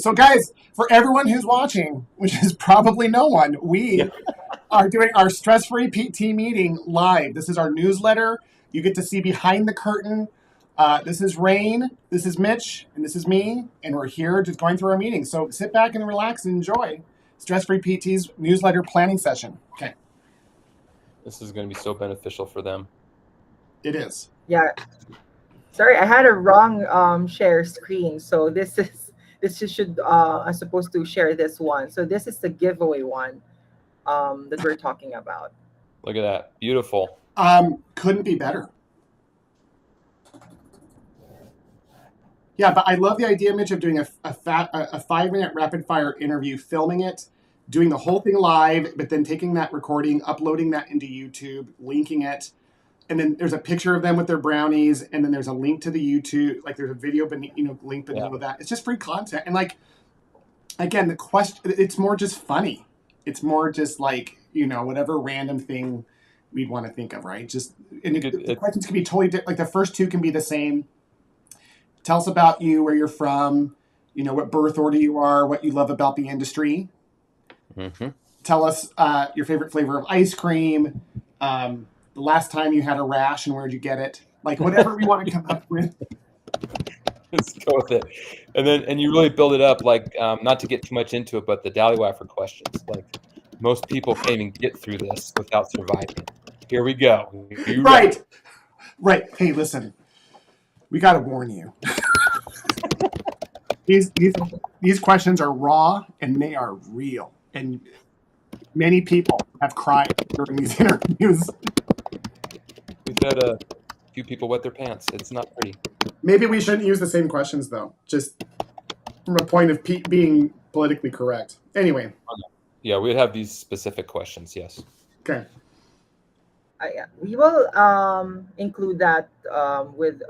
So, guys, for everyone who's watching, which is probably no one, we are doing our stress-free PT meeting live. This is our newsletter. You get to see behind the curtain. This is Rain, this is Mitch, and this is me, and we're here just going through our meeting. So sit back and relax and enjoy Stress-Free PT's newsletter planning session. Okay. This is going to be so beneficial for them. It is. Yeah. Sorry, I had a wrong share screen. So this should I'm supposed to share this one. So this is the giveaway one that we're talking about. Look at that. Beautiful. Couldn't be better. Yeah, but I love the idea, Mitch, of doing a 5-minute rapid-fire interview, filming it, doing the whole thing live, but then taking that recording, uploading that into YouTube, linking it, and then there's a picture of them with their brownies, and then there's a link to the YouTube, like there's a video, link below that. It's just free content, and like, again, the question, it's more just funny. It's more just like, whatever random thing we'd want to think of, right? Just the questions can be totally different. Like the first two can be the same. Tell us about you, where you're from, what birth order you are, what you love about the industry. Mm-hmm. Tell us your favorite flavor of ice cream, the last time you had a rash and where'd you get it? Like whatever we want to come up with. Let's go with it. And you really build it up, like, not to get too much into it, but the Dallywaffer questions. Like, most people can't even get through this without surviving. Here we go. Right. Hey, listen. We got to warn you. These questions are raw and they are real. And many people have cried during these interviews. We've had a few people wet their pants. It's not pretty. Maybe we shouldn't use the same questions, though, just from a point of being politically correct. Anyway. Yeah, we'd have these specific questions, yes. Okay. Yeah, we will include that with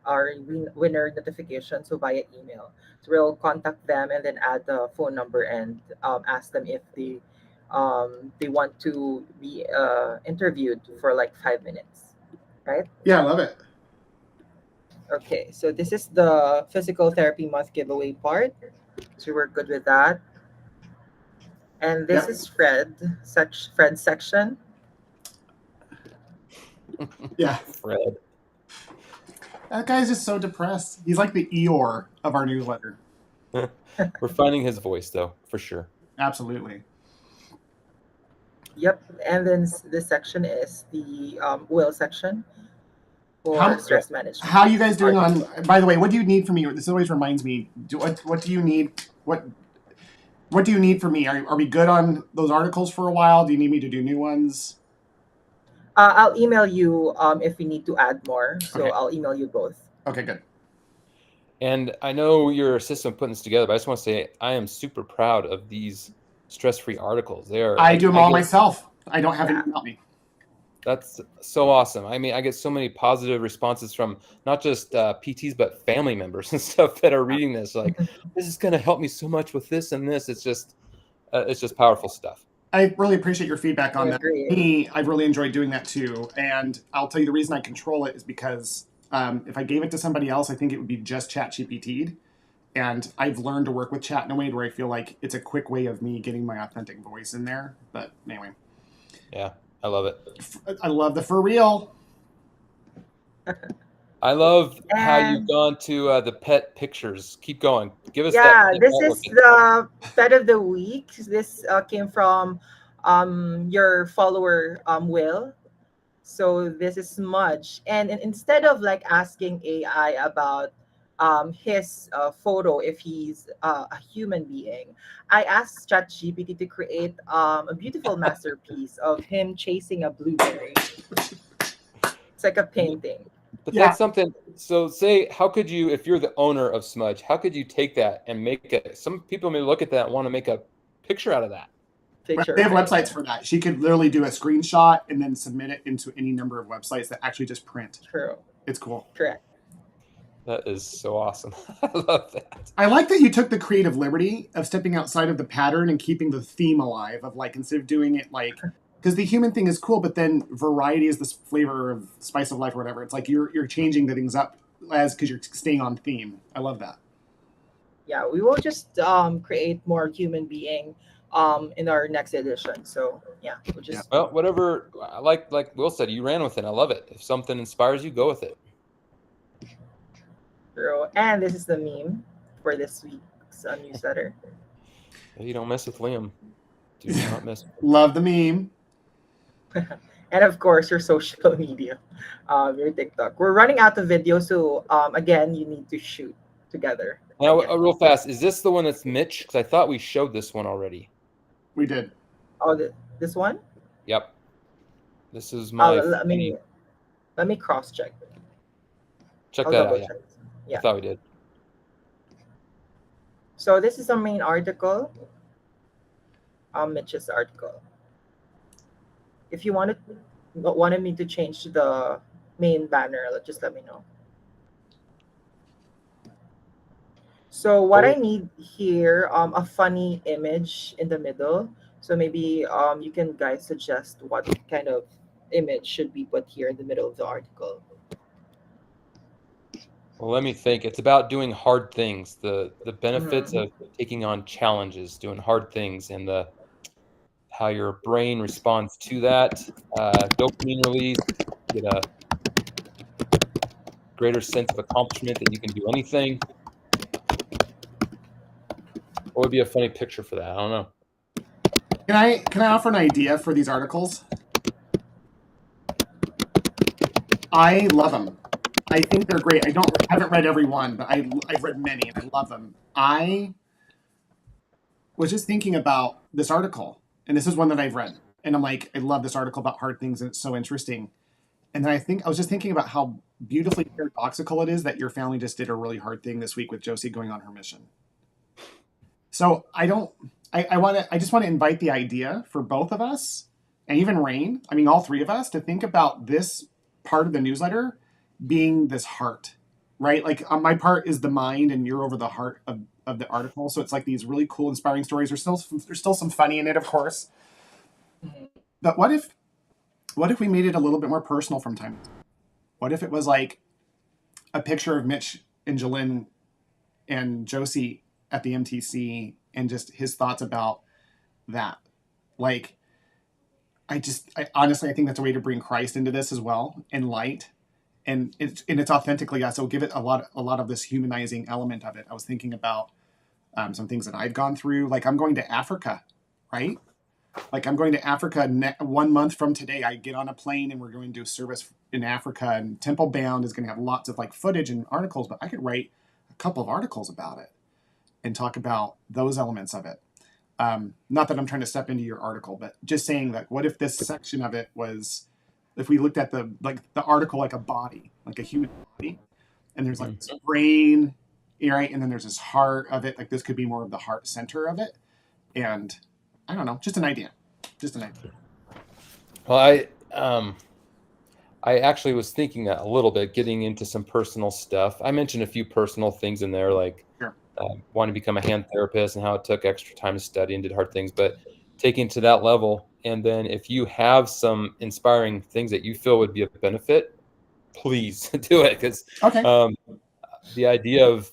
our winner notification, so via email. So we'll contact them and then add the phone number and ask them if they want to be interviewed for like 5 minutes, right? Yeah, I love it. Okay, so this is the physical therapy month giveaway part. So we're good with that. And this is Fred's section. Yeah. Fred. That guy's just so depressed. He's like the Eeyore of our newsletter. We're finding his voice, though, for sure. Absolutely. Yep. And then this section is the will section for stress management. How are you guys doing on, by the way, what do you need from me? This always reminds me, what do you need? What do you need from me? Are we good on those articles for a while? Do you need me to do new ones? I'll email you if we need to add more. So Okay. I'll email you both. Okay, good. And I know your assistant putting this together, but I just want to say I am super proud of these stress-free articles. I do them all myself. I don't have anyone help me. That's so awesome. I mean, I get so many positive responses from not just PTs, but family members and stuff that are reading this. Like, this is going to help me so much with this and this. It's just powerful stuff. I really appreciate your feedback on that. Agree. I've really enjoyed doing that too. And I'll tell you the reason I control it is because if I gave it to somebody else, I think it would be just ChatGPT'd. And I've learned to work with chat in a way where I feel like it's a quick way of me getting my authentic voice in there. But anyway. Yeah, I love it. I love the for real. I love how you've gone to the pet pictures. Keep going. Give us Yeah, that. this is the pet of the week. This came from your follower, Will. So this is Smudge. And instead of like asking AI about his photo, if he's a human being, I asked ChatGPT to create a beautiful masterpiece of him chasing a blueberry. It's like a painting. But that's something. So say, how could you, if you're the owner of Smudge, how could you take that and make it? Some people may look at that and want to make a picture out of that. They have websites for that. She could literally do a screenshot and then submit it into any number of websites that actually just print. True. It's cool. Correct. That is so awesome. I love that. I like that you took the creative liberty of stepping outside of the pattern and keeping the theme alive of like, instead of doing it like, because the human thing is cool, but then variety is this flavor of spice of life or whatever. It's like you're changing the things up because you're staying on theme. I love that. Yeah, we will just create more human being in our next edition. So yeah, we'll just Well, whatever. Like Will said, you ran with it. I love it. If something inspires you, go with it. grow. And this is the meme for this week's newsletter. You don't mess with Liam. Do not mess with him. Love the meme. And of course, your social media, your TikTok. We're running out of video, so again, you need to shoot together. Now, Yeah. real fast, is this the one that's Mitch? Because I thought we showed this one already. We did. Oh, this one? Yep. This is my. Let me cross check. Check I'll that double out. check. I Yeah. thought we did. So this is a main article. Mitch's article. If you wanted me to change the main banner, just let me know. So what I need here, a funny image in the middle. So maybe you can guys suggest what kind of image should be put here in the middle of the article. Well, let me think. It's about doing hard things, the benefits of taking on challenges, doing hard things, and how your brain responds to that. Dopamine release, get a greater sense of accomplishment that you can do anything. What would be a funny picture for that? I don't know. Can I offer an idea for these articles? I love them. I think they're great. I haven't read every one, but I've read many and I love them. I was just thinking about this article, and this is one that I've read, and I'm like, I love this article about hard things, and it's so interesting. And then I was just thinking about how beautifully paradoxical it is that your family just did a really hard thing this week with Josie going on her mission. So I just want to invite the idea for both of us, and even Rain, I mean all three of us, to think about this part of the newsletter being this heart, right? Like my part is the mind and you're over the heart of the article. So it's like these really cool, inspiring stories. There's still some funny in it, of course. But what if we made it a little bit more personal from time to time? What if it was like a picture of Mitch and Jalen and Josie at the MTC and just his thoughts about that? Like, I honestly, I think that's a way to bring Christ into this as well, and light. And it's authentically us. It'll give it a lot of this humanizing element of it. I was thinking about some things that I've gone through. Like I'm going to Africa, right? Like I'm going to Africa 1 month from today. I get on a plane and we're going to do a service in Africa. And Temple Bound is going to have lots of like footage and articles, but I could write a couple of articles about it and talk about those elements of it. Not that I'm trying to step into your article, but just saying that what if this section of it was, if we looked at the article like a body, like a human body, and there's like this brain, right, and then there's this heart of it. Like this could be more of the heart center of it, and I don't know, just an idea. Well, I actually was thinking that a little bit, getting into some personal stuff. I mentioned a few personal things in there, like Sure. Wanting to become a hand therapist and how it took extra time to study and did hard things, but taking to that level. And then if you have some inspiring things that you feel would be of benefit, please do it. Because the idea of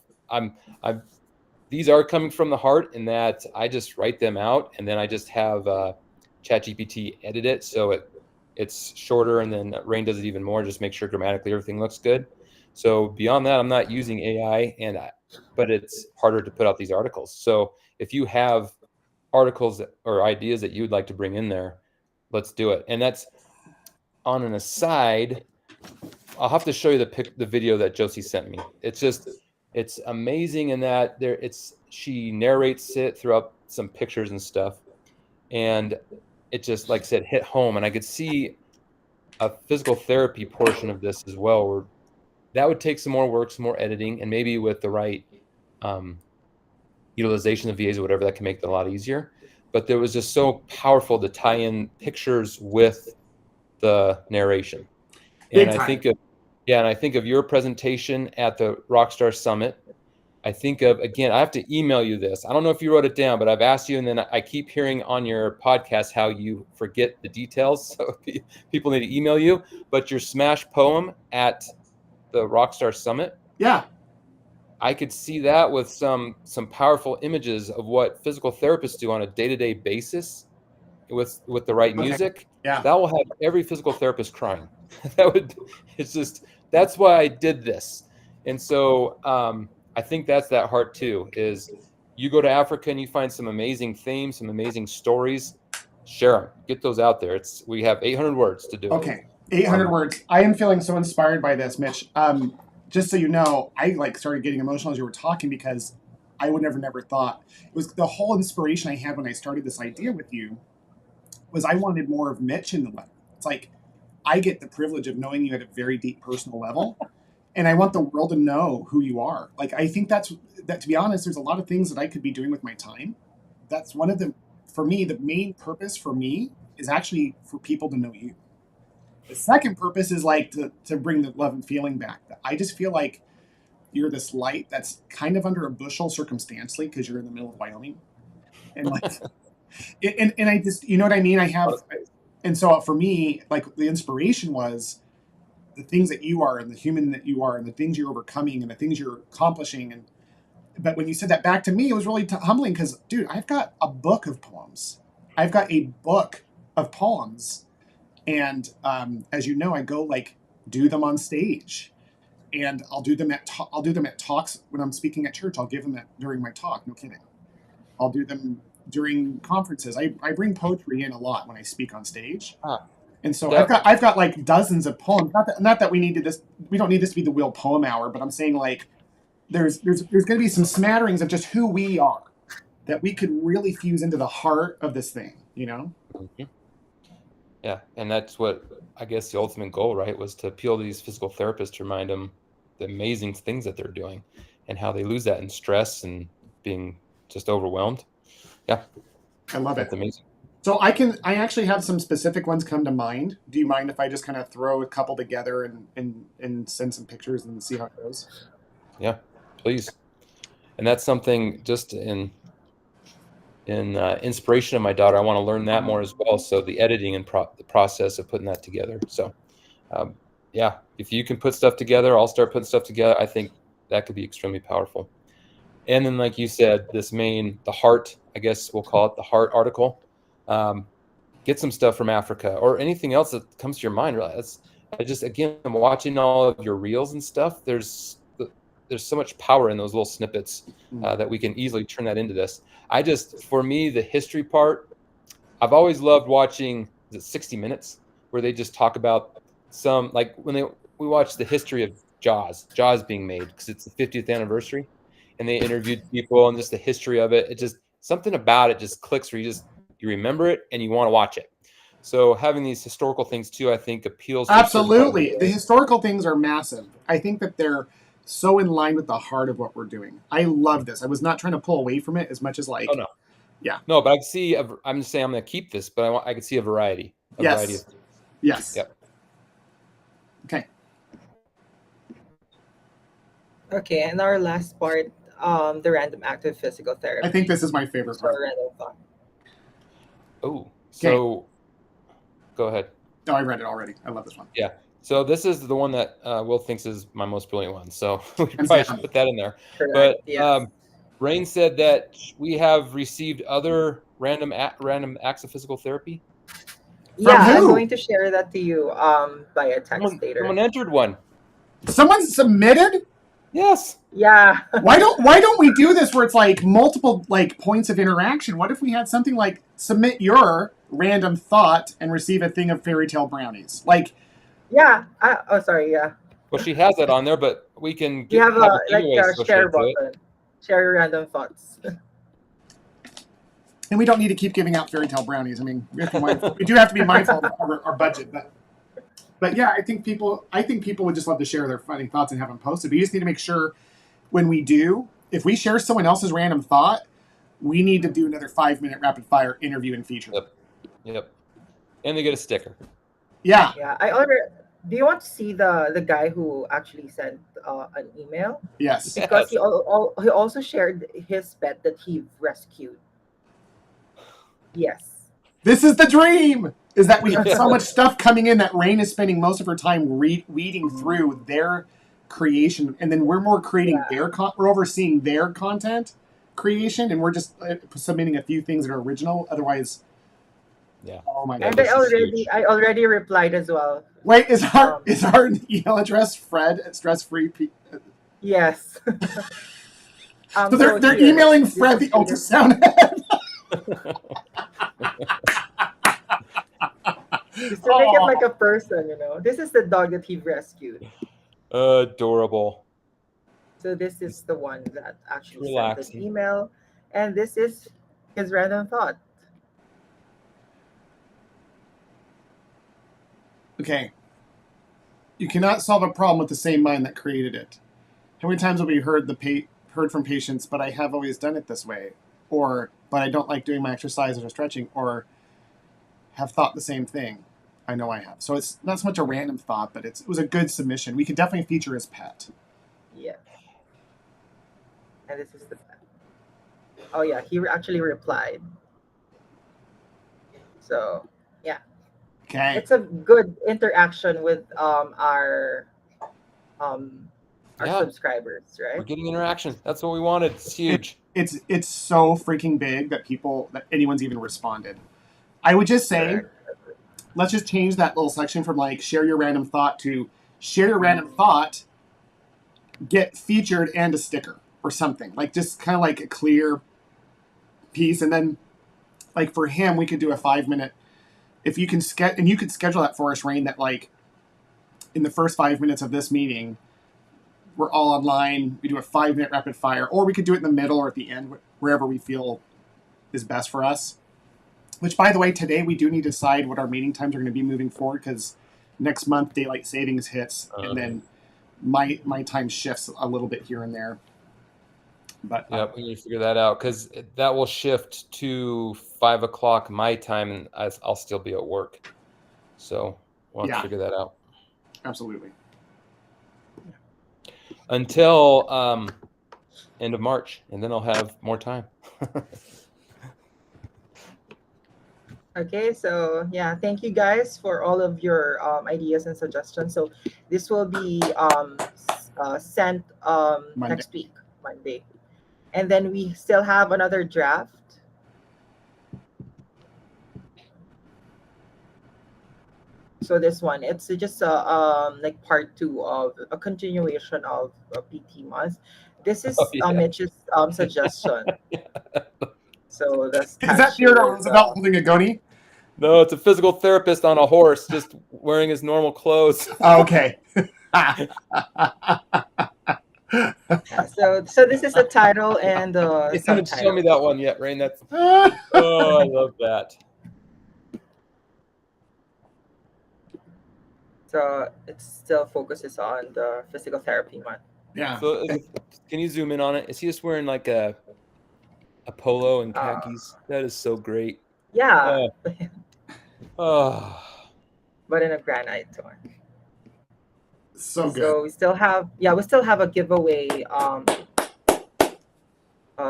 these are coming from the heart, in that I just write them out and then I just have ChatGPT edit it so it's shorter, and then Rain does it even more, just make sure grammatically everything looks good. So beyond that, I'm not using AI, but it's harder to put out these articles. So if you have articles or ideas that you would like to bring in there, let's do it. And that's on an aside. I'll have to show you the video that Josie sent me. It's amazing in that she narrates it throughout some pictures and stuff, and it just, like I said, hit home. And I could see a physical therapy portion of this as well, where that would take some more work, some more editing, and maybe with the right utilization of VAs or whatever, that can make it a lot easier. But there was just so powerful to tie in pictures with the narration. And I think of your presentation at the Rockstar Summit. I think of, again, I have to email you this. I don't know if you wrote it down, but I've asked you, and then I keep hearing on your podcast how you forget the details. So people need to email you. But your smash poem at the Rockstar Summit. Yeah. I could see that with some powerful images of what physical therapists do on a day-to-day basis with the right music. Yeah. That will have every physical therapist crying. It's just, that's why I did this. And so I think that's that heart too, is you go to Africa and you find some amazing themes, some amazing stories, share them, get those out there. We have 800 words to do it. Okay, 800 words. I am feeling so inspired by this, Mitch. Just so you know, I started getting emotional as you were talking because I would never thought. It was the whole inspiration I had when I started this idea with you was I wanted more of Mitch in the letter. It's like I get the privilege of knowing you at a very deep personal level, and I want the world to know who you are. Like I think that, to be honest, there's a lot of things that I could be doing with my time. That's one of the, for me, the main purpose for me is actually for people to know you. The second purpose is like to bring the love and feeling back. I just feel like you're this light that's kind of under a bushel circumstantially because you're in the middle of Wyoming. And like, and I just, you know what I mean? And so for me, like the inspiration was the things that you are and the human that you are and the things you're overcoming and the things you're accomplishing. But when you said that back to me, it was really humbling because, dude, I've got a book of poems. I've got a book of poems. And as you know, I go do them on stage, and I'll do them at talks when I'm speaking at church. I'll give them during my talk. No kidding. I'll do them during conferences. I bring poetry in a lot when I speak on stage, and so I've got like dozens of poems. Not that we need this. We don't need this to be the Will Poem Hour, but I'm saying like there's going to be some smatterings of just who we are that we could really fuse into the heart of this thing. You know. Mm-hmm. Yeah, and that's what I guess the ultimate goal, right, was to appeal to these physical therapists to remind them the amazing things that they're doing and how they lose that in stress and being just overwhelmed. Yeah, I love it. That's amazing. So I actually have some specific ones come to mind. Do you mind if I just kind of throw a couple together and send some pictures and see how it goes? Yeah, please. And that's something just in inspiration of my daughter. I want to learn that more as well. So the editing and the process of putting that together. So yeah, if you can put stuff together, I'll start putting stuff together. I think that could be extremely powerful. And then, like you said, the heart, I guess we'll call it the heart article. Get some stuff from Africa or anything else that comes to your mind. I'm watching all of your reels and stuff. There's so much power in those little snippets that we can easily turn that into this. For me, the history part, I've always loved watching 60 Minutes, where they just talk about some, like when we watched the history of Jaws being made because it's the 50th anniversary, and they interviewed people and just the history of it. It just, something about it just clicks where you remember it and you want to watch it. So having these historical things too, I think appeals to absolutely. The historical things are massive. I think that they're so in line with the heart of what we're doing. I love this. I was not trying to pull away from it as much as like, oh no, yeah, no, but I can see. I'm just saying I'm going to keep this, but I can see a variety. Yes. Yep. Okay. Okay, and our last part, the random act of physical therapy. I think this is my favorite part. Random thought. Oh, so go ahead. No, I read it already. I love this one. Yeah. So this is the one that Will thinks is my most brilliant one. So we probably should put that in there. Correct. But Yes. Rain said that we have received other random acts of physical therapy. Yeah, who? I'm going to share that to you by a text later. Someone entered one. Someone submitted? Yes. Yeah. Why don't we do this where it's like multiple like points of interaction? What if we had something like submit your random thought and receive a thing of fairy tale brownies? Like, Yeah. Sorry. Yeah. Well, she has that on there, but we can You have a share associated to it. button. Share your random thoughts. and we don't need to keep giving out fairy tale brownies. I mean, we do have to be mindful of our budget, but yeah, I think people would just love to share their funny thoughts and have them posted. But you just need to make sure when we do, if we share someone else's random thought, we need to do another 5-minute rapid fire interview and feature. Yep. And they get a sticker. Yeah. Yeah. Do you want to see the guy who actually sent an email? Yes. Because he also shared his pet that he rescued. Yes. This is the dream. Is that we have so much stuff coming in that Rain is spending most of her time weeding through their creation, and then we're more creating we're overseeing their content creation, and we're just submitting a few things that are original. Otherwise, Yeah. oh my And god. I already replied as well. Wait, is our email address Fred at stress-free? Yes. So they're emailing Fred the ultrasound head. Just to make it like a person, you know. This is the dog that he rescued. Adorable. So this is the one that actually sent Relaxing. an email, and this is his random thought. Okay. You cannot solve a problem with the same mind that created it. How many times have we heard from patients, but I have always done it this way, or but I don't like doing my exercises or stretching, or have thought the same thing. I know I have. So it's not so much a random thought, but it was a good submission. We could definitely feature his pet. Yeah. And this is the pet. Oh yeah, he actually replied. So yeah. Okay. It's a good interaction with our subscribers, right? We're getting interaction. That's what we wanted. It's huge. It's so freaking big that anyone's even responded. I would just say, let's just change that little section from like share your random thought to share your random thought, get featured and a sticker or something. Like just kind of like a clear piece. And then like for him, we could do a 5-minute, if you can and you could schedule that for us, Rain, that like in the first 5 minutes of this meeting, we're all online. We do a 5-minute rapid fire, or we could do it in the middle or at the end, wherever we feel is best for us. Which, by the way, today we do need to decide what our meeting times are going to be moving forward, because next month daylight savings hits, and then my time shifts a little bit here and there. But yeah, we need to figure that out, because that will shift to 5 o'clock my time, and I'll still be at work. So we'll have to figure that out. Absolutely. Until end of March, and then I'll have more time. Okay, so yeah, thank you guys for all of your ideas and suggestions. So this will be sent next week, Monday. And then we still have another draft. So this one, it's just like part 2 of a continuation of PT month. This is Mitch's suggestion. So that's is that Theodore Roosevelt holding a goney? No, it's a physical therapist on a horse, just wearing his normal clothes. Oh, okay. So this is the title and the You haven't shown me that one yet, Rain. That's I love that. So it still focuses on the physical therapy month. Yeah. So can you zoom in on it? Is he just wearing like a polo and khakis? That is so great. Yeah. Oh. But in a granite one. So good. So we still have a giveaway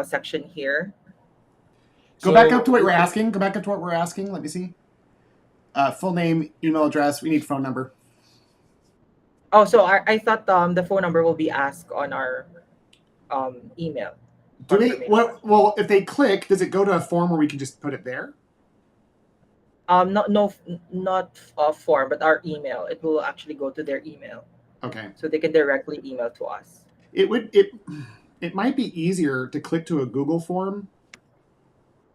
section here. Go back up to what we're asking. Let me see. Full name, email address. We need phone number. Oh, so I thought the phone number will be asked on our email. Well, if they click, does it go to a form where we can just put it there? Not a form, but our email. It will actually go to their email. Okay. So they can directly email to us. It might be easier to click to a Google form.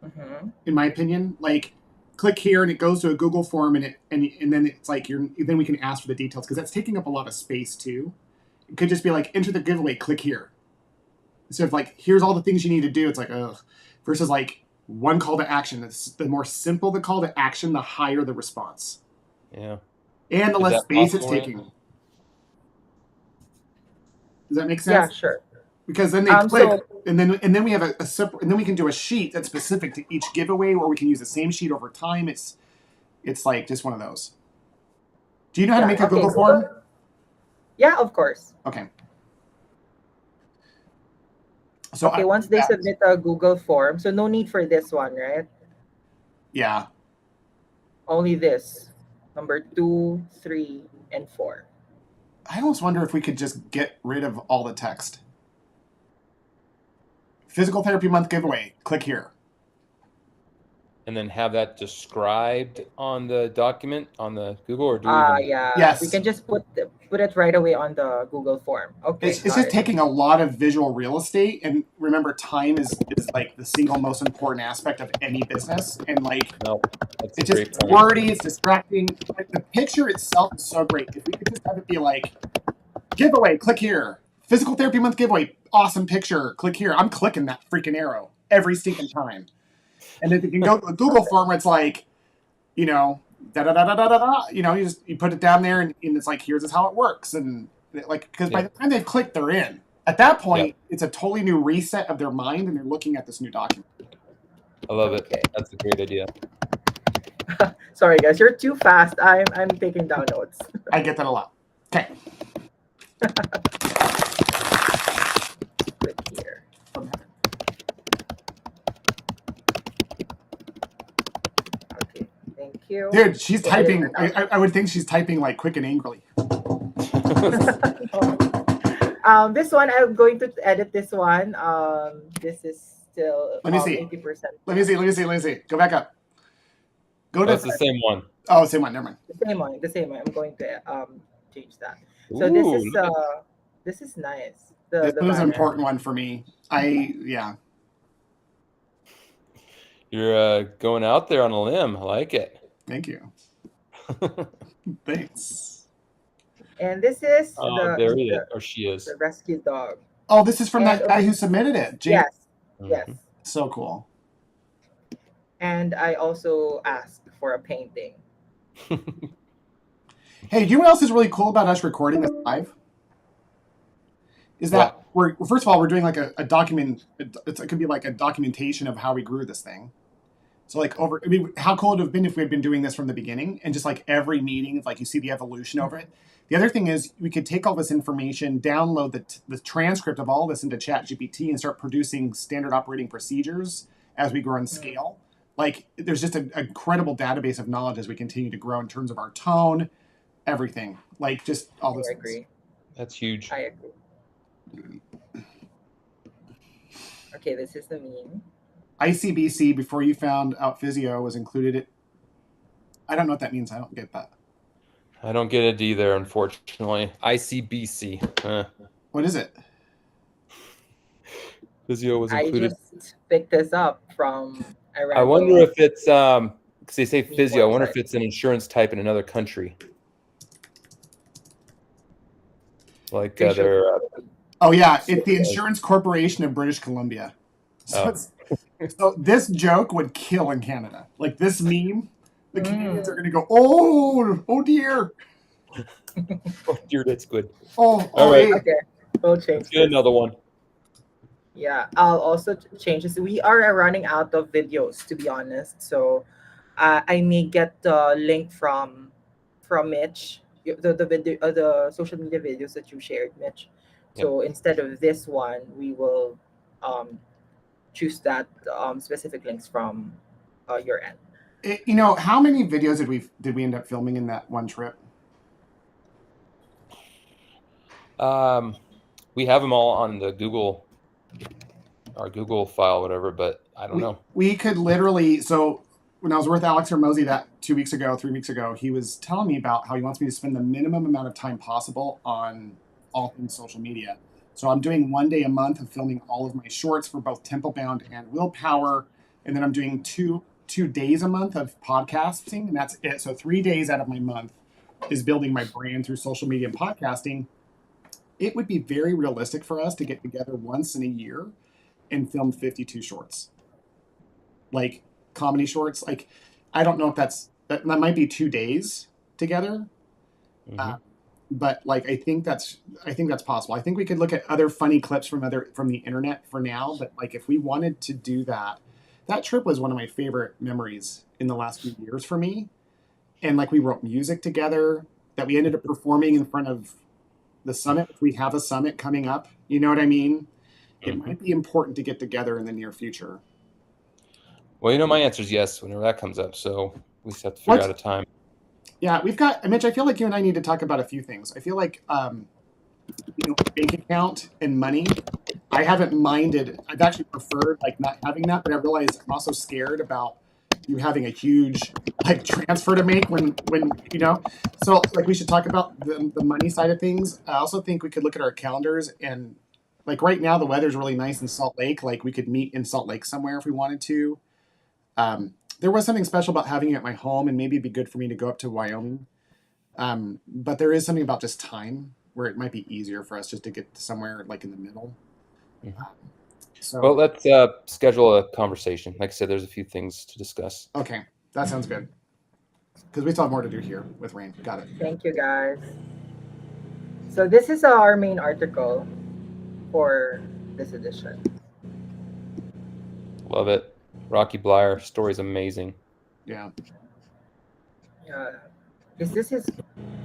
Mm-hmm. In my opinion, like click here and it goes to a Google form, and then it's like then we can ask for the details, because that's taking up a lot of space too. It could just be like enter the giveaway, click here. Instead of like here's all the things you need to do. It's like versus like one call to action. It's the more simple the call to action, the higher the response. Yeah. And the less space it's taking. Does that make sense? Yeah, sure. Because then they click, and then we have a separate, and then we can do a sheet that's specific to each giveaway, or we can use the same sheet over time. It's like just one of those. Do you know how to make a Google form? Yeah, of course. Okay. So once they submit a Google form, so no need for this one, right? Yeah. Only this, number 2, 3, and 4. I almost wonder if we could just get rid of all the text. Physical Therapy Month giveaway. Click here. And then have that described on the document on the Google, or do we even? Yeah. Yes. We can just put it right away on the Google form. Okay. It's just taking a lot of visual real estate, and remember, time is like the single most important aspect of any business. And like, No, that's it's a great just point. wordy, it's distracting. Like the picture itself is so great. If we could just have it be like, giveaway, click here. Physical Therapy Month giveaway, awesome picture, click here. I'm clicking that freaking arrow every stinking time. And then you can go to a Google form where it's like, you know, da da da da da da. You know, you put it down there, and it's like, here's how it works, and like, because by the time they've clicked, they're in. At that point, it's a totally new reset of their mind, and they're looking at this new document. I love it. That's a great idea. Sorry, guys, you're too fast. I'm taking down notes. I get that a lot. Okay. Click here. Okay, thank you. Dude, she's typing. I would think she's typing like quick and angrily. This one, I'm going to edit this one. This is still Let me see. 80%. Let me see. Go back up. Go to That's the same one. Oh, same one. Never mind. The same one. I'm going to change that. So Ooh, this is nice. This The was an banner. important one for me. Yeah. You're going out there on a limb. I like it. Thank you. Thanks. And this is there he is, or she is. the rescue dog. Oh, this is from that guy who submitted it. Jake. Yes, Mhm. yes. So cool. And I also asked for a painting. Hey, do you know what else is really cool about us recording this live? Is that we're first of all, we're doing like a document. It could be like a documentation of how we grew this thing. So like how cool it would have been if we had been doing this from the beginning, and just like every meeting, like you see the evolution over it. The other thing is we could take all this information, download the transcript of all this into ChatGPT, and start producing standard operating procedures as we grow and scale. Like there's just an incredible database of knowledge as we continue to grow in terms of our tone, everything. Like just all those things. Agree. That's huge. I agree. Okay, this is the meme. ICBC, before you found out physio was included. I don't know what that means. I don't get that. I don't get it either, unfortunately. ICBC. What is it? Physio was included. I just picked this up from. I wonder if it's because they say physio. I wonder if it's an insurance type in another country. Like they're. Oh yeah, it's the Insurance Corporation of British Columbia. So, so this joke would kill in Canada. Like this meme, the Canadians are going to go, oh dear. Oh dear, that's good. All right. Okay, we'll change. Get another one. Yeah, I'll also change this. We are running out of videos, to be honest. So, I may get the link from Mitch, the video, the social media videos that you shared, Mitch. So instead of this one, we will choose that specific links from your end. You know, how many videos did we end up filming in that one trip? We have them all on the our Google file, whatever, but I don't know. We could literally, so when I was with Alex Hermosi that 3 weeks ago, he was telling me about how he wants me to spend the minimum amount of time possible on all things social media. So I'm doing 1 day a month of filming all of my shorts for both Temple Bound and Willpower. And then I'm doing two days a month of podcasting, and that's it. So 3 days out of my month is building my brand through social media and podcasting. It would be very realistic for us to get together once in a year and film 52 shorts. Like comedy shorts. Like, I don't know if that might be 2 days together. Mm-hmm. But like, I think that's possible. I think we could look at other funny clips from the internet for now. But like, if we wanted to do that trip was one of my favorite memories in the last few years for me. And like, we wrote music together that we ended up performing in front of the summit. We have a summit coming up. You know what I mean? It might be important to get together in the near future. Well, my answer is yes whenever that comes up. So we just have to figure out a time. Yeah, we've got Mitch. I feel like you and I need to talk about a few things. I feel like bank account and money. I haven't minded. I've actually preferred like not having that, but I realize I'm also scared about you having a huge like transfer to make when you know. So like we should talk about the money side of things. I also think we could look at our calendars and like right now the weather's really nice in Salt Lake. Like we could meet in Salt Lake somewhere if we wanted to. There was something special about having you at my home, and maybe it'd be good for me to go up to Wyoming. But there is something about just time where it might be easier for us just to get somewhere like in the middle. Mhm. So Well, let's schedule a conversation. Like I said, there's a few things to discuss. okay, that sounds good. Because we still have more to do here with rain. Got it. Thank you, guys. So this is our main article for this edition. Love it. Rocky Blyer story's amazing. Yeah. Is this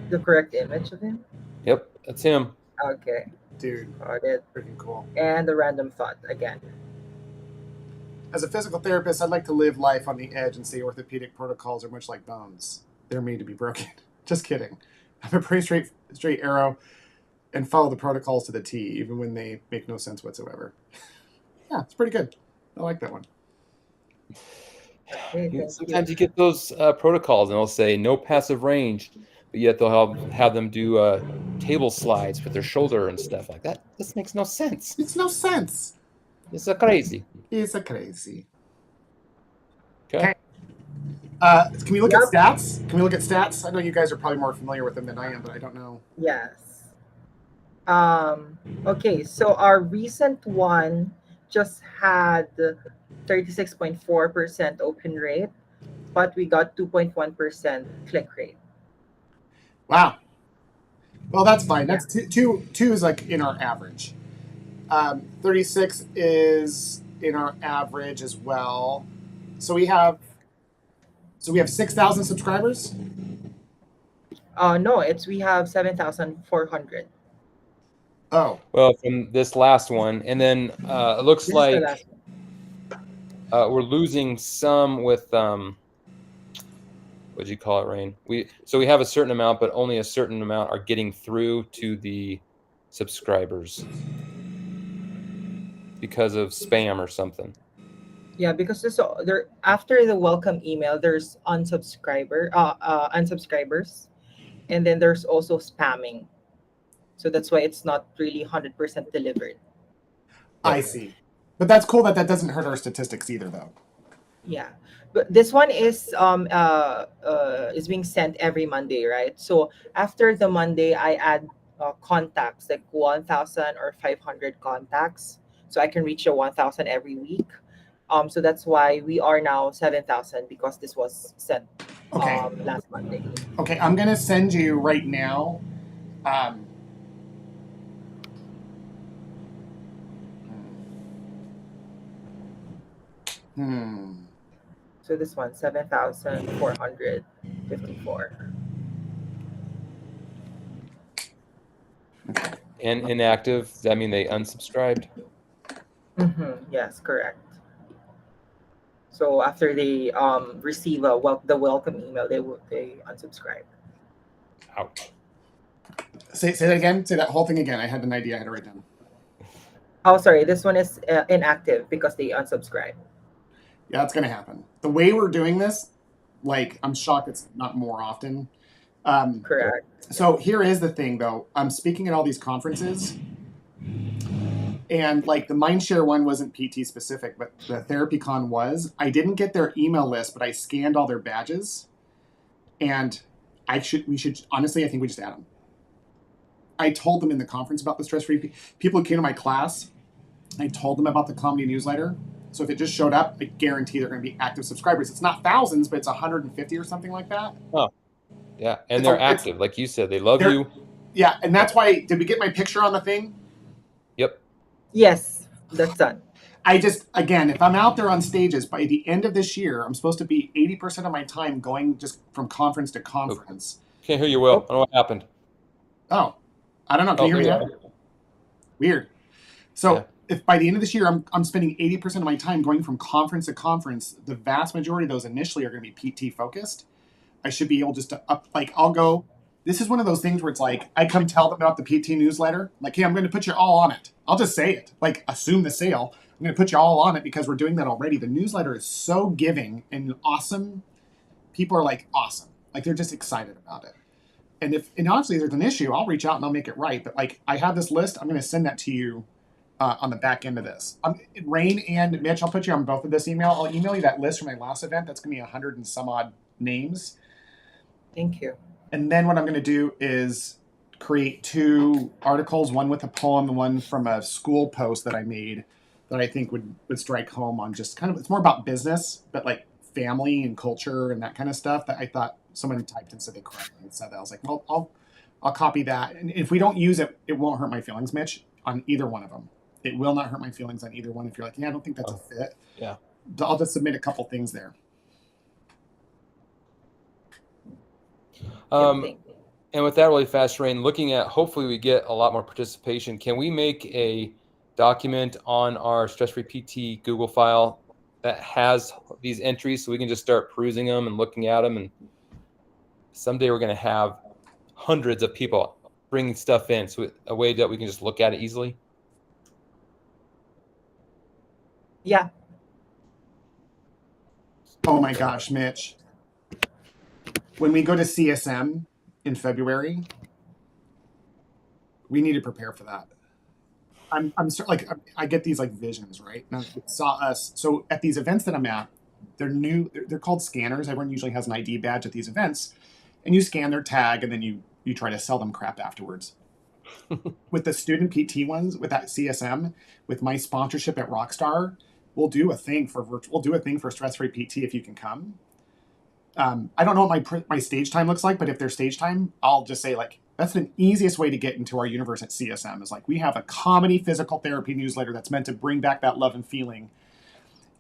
the correct image of him? Yep, that's him. Okay, Dude, got it. freaking cool. And the random thought again. As a physical therapist, I'd like to live life on the edge and say orthopedic protocols are much like bones. They're made to be broken. Just kidding. I'm a pretty straight arrow and follow the protocols to the T, even when they make no sense whatsoever. Yeah, it's pretty good. I like that one. Hey, Sometimes you get those protocols and they'll say no passive range, but yet they'll have them do table slides with their shoulder and stuff like that. This makes no sense. It's no sense. It's crazy. It's a crazy. Okay. Can we look at stats? Can we look at stats? I know you guys are probably more familiar with them than I am, but I don't know. Yes. Okay, so our recent one just had 36.4% open rate, but we got 2.1% click rate. Wow. Well, that's fine. That's two is like in our average. 36 is in our average as well. So we have 6,000 subscribers. No, we have 7,400. Oh, Well, from this last one, and then it looks This is the like last one. we're losing some with what'd you call it, Rain? We have a certain amount, but only a certain amount are getting through to the subscribers because of spam or something. Yeah, because there after the welcome email, there's unsubscribers, and then there's also spamming. So that's why it's not really 100% delivered. I see. But that's cool that doesn't hurt our statistics either, though. Yeah, but this one is being sent every Monday, right? So after the Monday, I add contacts like 1,000 or 500 contacts, so I can reach the 1,000 every week. So that's why we are now 7,000 because this was sent Okay. last Monday. Okay, I'm gonna send you right now. So this one 7,454. And inactive, does that mean they unsubscribed? Yes, correct. So after they receive the welcome email, they unsubscribe. Ouch. Say that again. Say that whole thing again. I had an idea. I had to write down. Oh, sorry. This one is inactive because they unsubscribe. Yeah, that's gonna happen. The way we're doing this, like, I'm shocked it's not more often. Correct. So here is the thing, though. I'm speaking at all these conferences, and like the Mindshare one wasn't PT specific, but the TherapyCon was. I didn't get their email list, but I scanned all their badges, and we should honestly, I think we just add them. I told them in the conference about the stress-free people who came to my class. I told them about the comedy newsletter. So if it just showed up, I guarantee they're going to be active subscribers. It's not thousands, but it's 150 or something like that. Oh, yeah, and they're active, like you said. They love you. Yeah, and that's why. Did we get my picture on the thing? Yep. Yes, that's done. Again, if I'm out there on stages, by the end of this year, I'm supposed to be 80% of my time going just from conference to conference. Can't hear you, Will. I don't know what happened. Oh, I don't know. Can you hear me now? Weird. So if by the end of this year, I'm spending 80% of my time going from conference to conference, the vast majority of those initially are going to be PT focused. I should be able just to up, like, I'll go. This is one of those things where it's like, I come tell them about the PT newsletter. Like, hey, I'm going to put you all on it. I'll just say it. Like, assume the sale. I'm going to put you all on it because we're doing that already. The newsletter is so giving and awesome. People are like, awesome. Like, they're just excited about it. And honestly, there's an issue, I'll reach out and I'll make it right. But like, I have this list. I'm going to send that to you on the back end of this. Rain and Mitch, I'll put you on both of this email. I'll email you that list from my last event. That's going to be 100 and some odd names. Thank you. And then what I'm going to do is create 2 articles, one with a poem and one from a school post that I made that I think would strike home on just kind of, it's more about business, but like family and culture and that kind of stuff that I thought someone typed and said they correctly and said that. I was like, well, I'll copy that. And if we don't use it, it won't hurt my feelings, Mitch, on either one of them. It will not hurt my feelings on either one. If you're like, yeah, I don't think that's a fit. Yeah. I'll just submit a couple things there. And with that really fast, Rain, looking at, hopefully we get a lot more participation. Can we make a document on our Stress-Free PT Google file that has these entries so we can just start perusing them and looking at them? And someday we're going to have hundreds of people bringing stuff in, so a way that we can just look at it easily. Yeah. Oh my gosh, Mitch. When we go to CSM in February, we need to prepare for that. I get these like visions, right? Now, saw us. So at these events that I'm at, they're new. They're called scanners. Everyone usually has an ID badge at these events, and you scan their tag, and then you try to sell them crap afterwards. With the student PT ones, with that CSM, with my sponsorship at Rockstar, we'll do a thing for Stress-Free PT if you can come. I don't know what my stage time looks like, but if there's stage time, I'll just say like, that's the easiest way to get into our universe at CSM is like, we have a comedy physical therapy newsletter that's meant to bring back that love and feeling.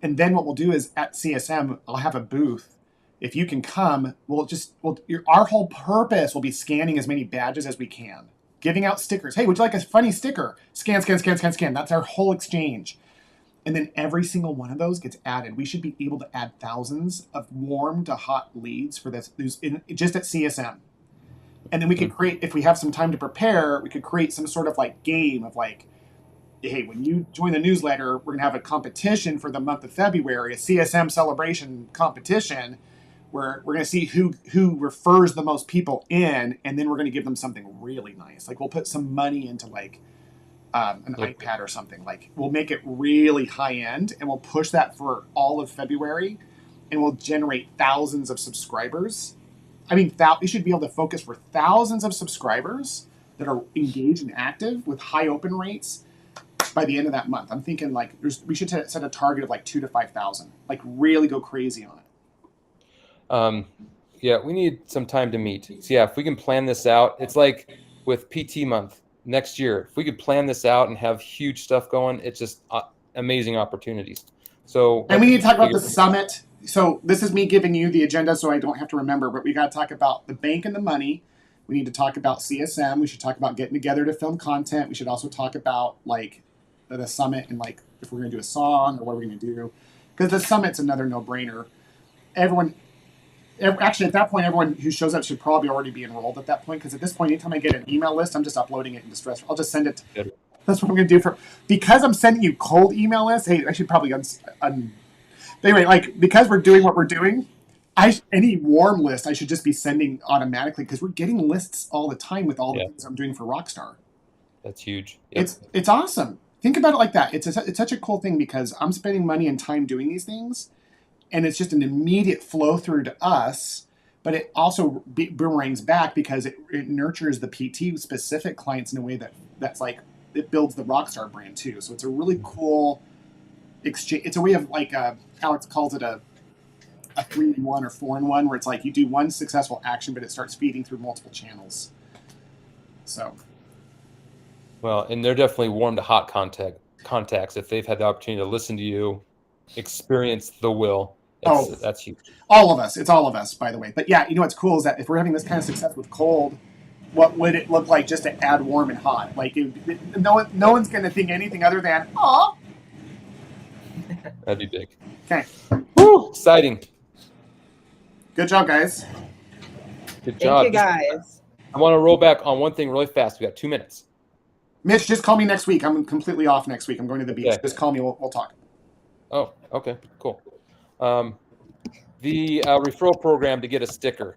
And then what we'll do is at CSM, I'll have a booth. If you can come, our whole purpose will be scanning as many badges as we can, giving out stickers. Hey, would you like a funny sticker? Scan. That's our whole exchange. And then every single one of those gets added. We should be able to add thousands of warm to hot leads for this just at CSM. And then we could create, if we have some time to prepare, we could create some sort of like game of like, hey, when you join the newsletter, we're going to have a competition for the month of February, a CSM celebration competition, where we're going to see who refers the most people in, and then we're going to give them something really nice. Like we'll put some money into like an iPad or something. Like we'll make it really high end, and we'll push that for all of February, and we'll generate thousands of subscribers. I mean, we should be able to focus for thousands of subscribers that are engaged and active with high open rates by the end of that month. I'm thinking like we should set a target of like 2,000 to 5,000. Like really go crazy on it. Yeah, we need some time to meet. So yeah, if we can plan this out, it's like with PT month next year. If we could plan this out and have huge stuff going, it's just amazing opportunities. So, and we need to talk about the summit. So this is me giving you the agenda so I don't have to remember, but we got to talk about the bank and the money. We need to talk about CSM. We should talk about getting together to film content. We should also talk about like the summit and like if we're going to do a song or what we're going to do. Because the summit's another no-brainer. Actually, at that point, everyone who shows up should probably already be enrolled at that point. Because at this point, anytime I get an email list, I'm just uploading it into Stress. I'll just send it. That's what I'm going to do because I'm sending you cold email lists. Hey, I should probably anyway, like because we're doing what we're doing, any warm list I should just be sending automatically because we're getting lists all the time with all the things I'm doing for Rockstar. That's huge. Yep. It's awesome. Think about it like that. It's such a cool thing because I'm spending money and time doing these things, and it's just an immediate flow through to us. But it also boomerangs back because it nurtures the PT specific clients in a way that's like it builds the Rockstar brand too. So it's a really cool exchange. It's a way of like Alex calls it a 3-in-1 or 4-in-1, where it's like you do one successful action, but it starts feeding through multiple channels. So. Well, and they're definitely warm to hot contacts if they've had the opportunity to listen to you, experience the will. That's huge. All of us. It's all of us, by the way. But yeah, you know what's cool is that if we're having this kind of success with cold, what would it look like just to add warm and hot? Like no one's going to think anything other than, aw. That'd be big. Okay. Woo! Exciting. Good job, guys. Good Thank job. you, guys. I want to roll back on one thing really fast. We got 2 minutes. Mitch, just call me next week. I'm completely off next week. I'm going to the beach. Okay. Just call me. We'll talk. Oh, okay, cool. The referral program to get a sticker.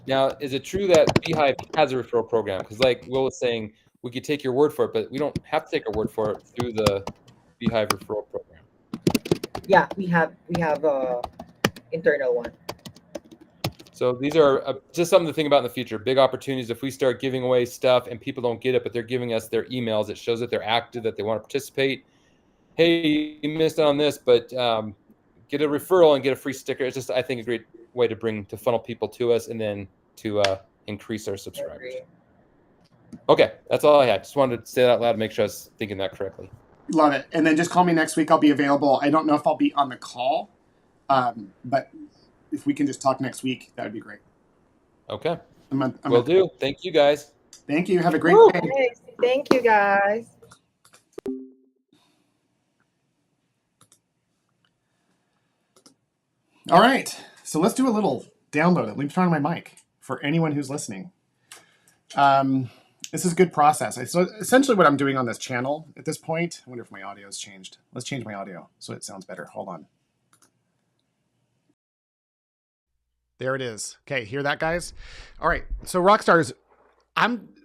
Now, is it true that Beehive has a referral program? Because like Will was saying, we could take your word for it, but we don't have to take our word for it through the Beehive referral program. Yeah, we have a internal one. So these are just something to think about in the future. Big opportunities. If we start giving away stuff and people don't get it, but they're giving us their emails, it shows that they're active, that they want to participate. Hey, you missed out on this, but get a referral and get a free sticker. It's just, I think, a great way to funnel people to us and then to increase our subscribers. Okay, that's all I had. Just wanted to say that out loud to make sure I was thinking that correctly. Love it. And then just call me next week. I'll be available. I don't know if I'll be on the call, but if we can just talk next week, that would be great. Okay. Will do. Thank you, guys. Thank you. Have a great day. Thanks. Thank you, guys. All right. So let's do a little download. Let me turn on my mic for anyone who's listening. This is good process. So essentially what I'm doing on this channel at this point, I wonder if my audio has changed. Let's change my audio so it sounds better. Hold on. There it is. Okay, hear that, guys? All right, so Rockstars,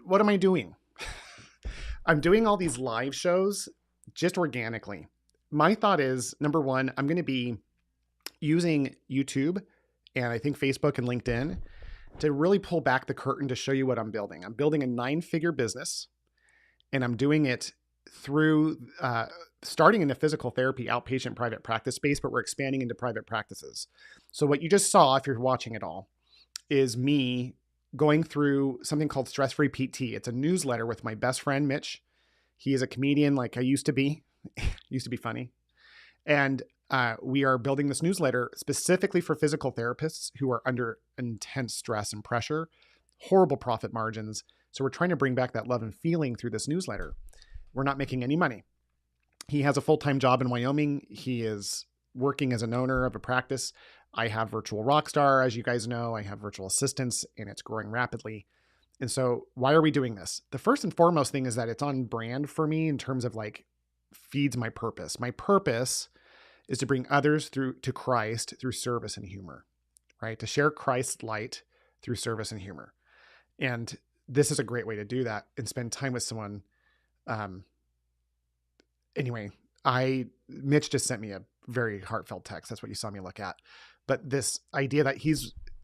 what am I doing? I'm doing all these live shows just organically. My thought is, number one, I'm going to be using YouTube and I think Facebook and LinkedIn to really pull back the curtain to show you what I'm building. I'm building a 9-figure business, and I'm doing it through starting in the physical therapy outpatient private practice space, but we're expanding into private practices. So what you just saw, if you're watching it all, is me going through something called Stress Free PT. It's a newsletter with my best friend, Mitch. He is a comedian like I used to be. Used to be funny. And we are building this newsletter specifically for physical therapists who are under intense stress and pressure, horrible profit margins. So we're trying to bring back that love and feeling through this newsletter. We're not making any money. He has a full-time job in Wyoming. He is working as an owner of a practice. I have Virtual Rockstar, as you guys know. I have virtual assistants, and it's growing rapidly. And so why are we doing this? The first and foremost thing is that it's on brand for me in terms of like feeds my purpose. My purpose is to bring others through to Christ through service and humor, right? To share Christ's light through service and humor. And this is a great way to do that and spend time with someone. Anyway, Mitch just sent me a very heartfelt text. That's what you saw me look at. But this idea that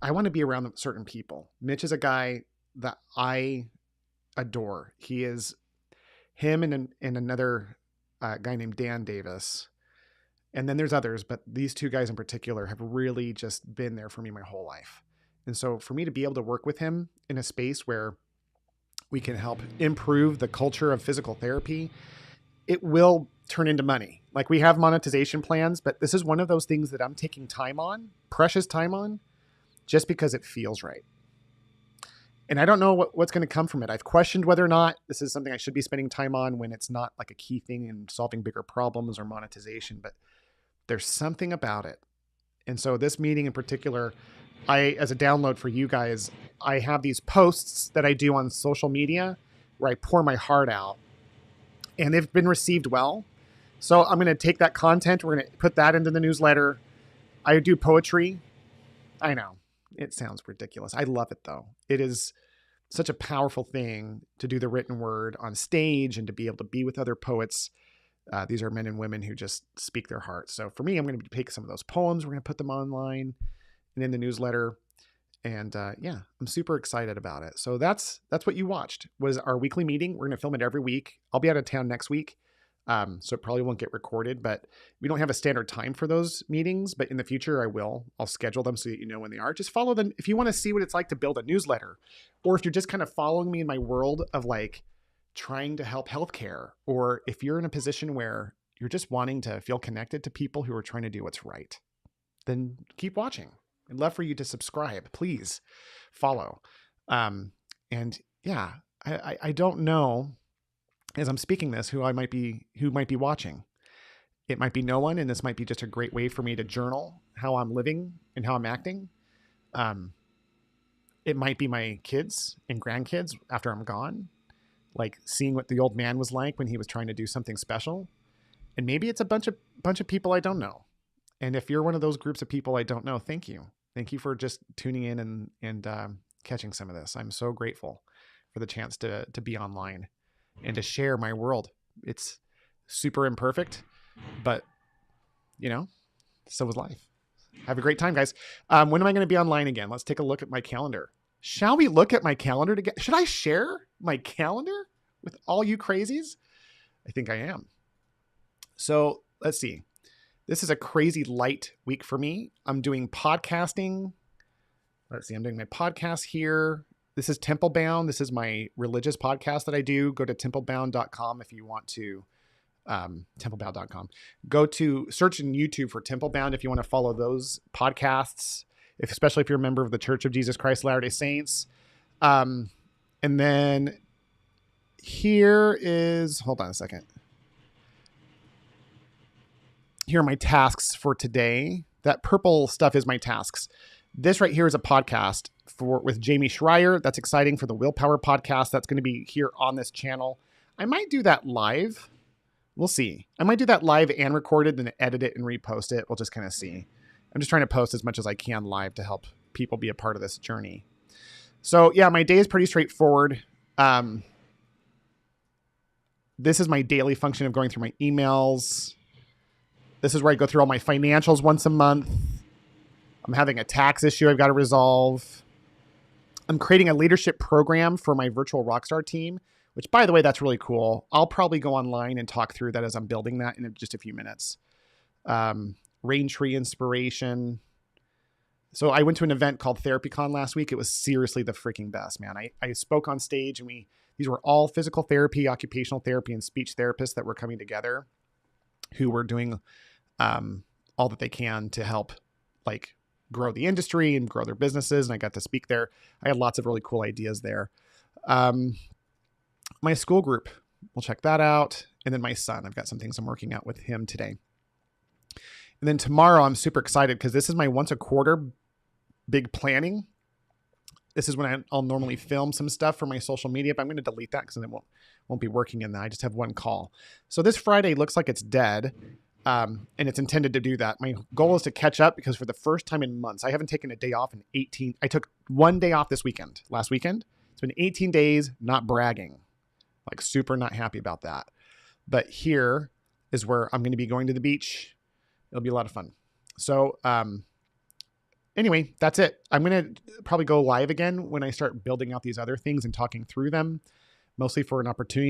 I want to be around certain people. Mitch is a guy that I adore. He is him and another guy named Dan Davis. And then there's others, but these two guys in particular have really just been there for me my whole life. And so for me to be able to work with him in a space where we can help improve the culture of physical therapy, it will turn into money. Like we have monetization plans, but this is one of those things that I'm taking time on, precious time on, just because it feels right. And I don't know what's going to come from it. I've questioned whether or not this is something I should be spending time on when it's not like a key thing in solving bigger problems or monetization, but there's something about it. And so this meeting in particular, as a download for you guys, I have these posts that I do on social media where I pour my heart out, and they've been received well. So I'm going to take that content. We're going to put that into the newsletter. I do poetry. I know it sounds ridiculous. I love it though. It is such a powerful thing to do the written word on stage and to be able to be with other poets. These are men and women who just speak their hearts. So for me, I'm going to take some of those poems. We're going to put them online and in the newsletter. And yeah, I'm super excited about it. So that's what you watched was our weekly meeting. We're going to film it every week. I'll be out of town next week. So it probably won't get recorded, but we don't have a standard time for those meetings, but in the future I will. I'll schedule them so that you know when they are. Just follow them. If you want to see what it's like to build a newsletter, or if you're just kind of following me in my world of like trying to help healthcare, or if you're in a position where you're just wanting to feel connected to people who are trying to do what's right, then keep watching. I'd love for you to subscribe. Please follow. And yeah, I don't know, as I'm speaking this, who might be watching. It might be no one, and this might be just a great way for me to journal how I'm living and how I'm acting. it might be my kids and grandkids after I'm gone, like seeing what the old man was like when he was trying to do something special. And maybe it's a bunch of people I don't know. And if you're one of those groups of people I don't know, thank you. Thank you for just tuning in and catching some of this. I'm so grateful for the chance to be online and to share my world. It's super imperfect, but so is life. Have a great time, guys. When am I going to be online again? Let's take a look at my calendar. Shall we look at my calendar together? Should I share my calendar with all you crazies? I think I am. So let's see. This is a crazy light week for me. I'm doing podcasting. Let's see. I'm doing my podcast here. This is Templebound. This is my religious podcast that I do. Go to templebound.com if you want to. Templebound.com. Go to search in YouTube for Templebound if you want to follow those podcasts, especially if you're a member of the Church of Jesus Christ Latter-day Saints. And then here is, hold on a second. Here are my tasks for today. That purple stuff is my tasks. This right here is a podcast with Jamie Schreier. That's exciting for the Willpower podcast. That's going to be here on this channel. I might do that live. We'll see. I might do that live and recorded, then edit it and repost it. We'll just kind of see. I'm just trying to post as much as I can live to help people be a part of this journey. So yeah, my day is pretty straightforward. This is my daily function of going through my emails. This is where I go through all my financials once a month. I'm having a tax issue I've got to resolve. I'm creating a leadership program for my virtual rockstar team, which, by the way, that's really cool. I'll probably go online and talk through that as I'm building that in just a few minutes. Rain Tree Inspiration. So I went to an event called TherapyCon last week. It was seriously the freaking best, man. I spoke on stage, and these were all physical therapy, occupational therapy, and speech therapists that were coming together who were doing all that they can to help grow the industry and grow their businesses. And I got to speak there. I had lots of really cool ideas there. My school group, we'll check that out. And then my son, I've got some things I'm working out with him today. And then tomorrow I'm super excited because this is my once a quarter big planning. This is when I'll normally film some stuff for my social media, but I'm going to delete that because then it won't be working in that. I just have one call. So this Friday looks like it's dead. And it's intended to do that. My goal is to catch up because for the first time in months, I haven't taken a day off in 18. I took one day off last weekend. It's been 18 days, not bragging, super not happy about that. But here is where I'm going to be going to the beach. It'll be a lot of fun. So, anyway, that's it. I'm going to probably go live again when I start building out these other things and talking through them, mostly for an opportunity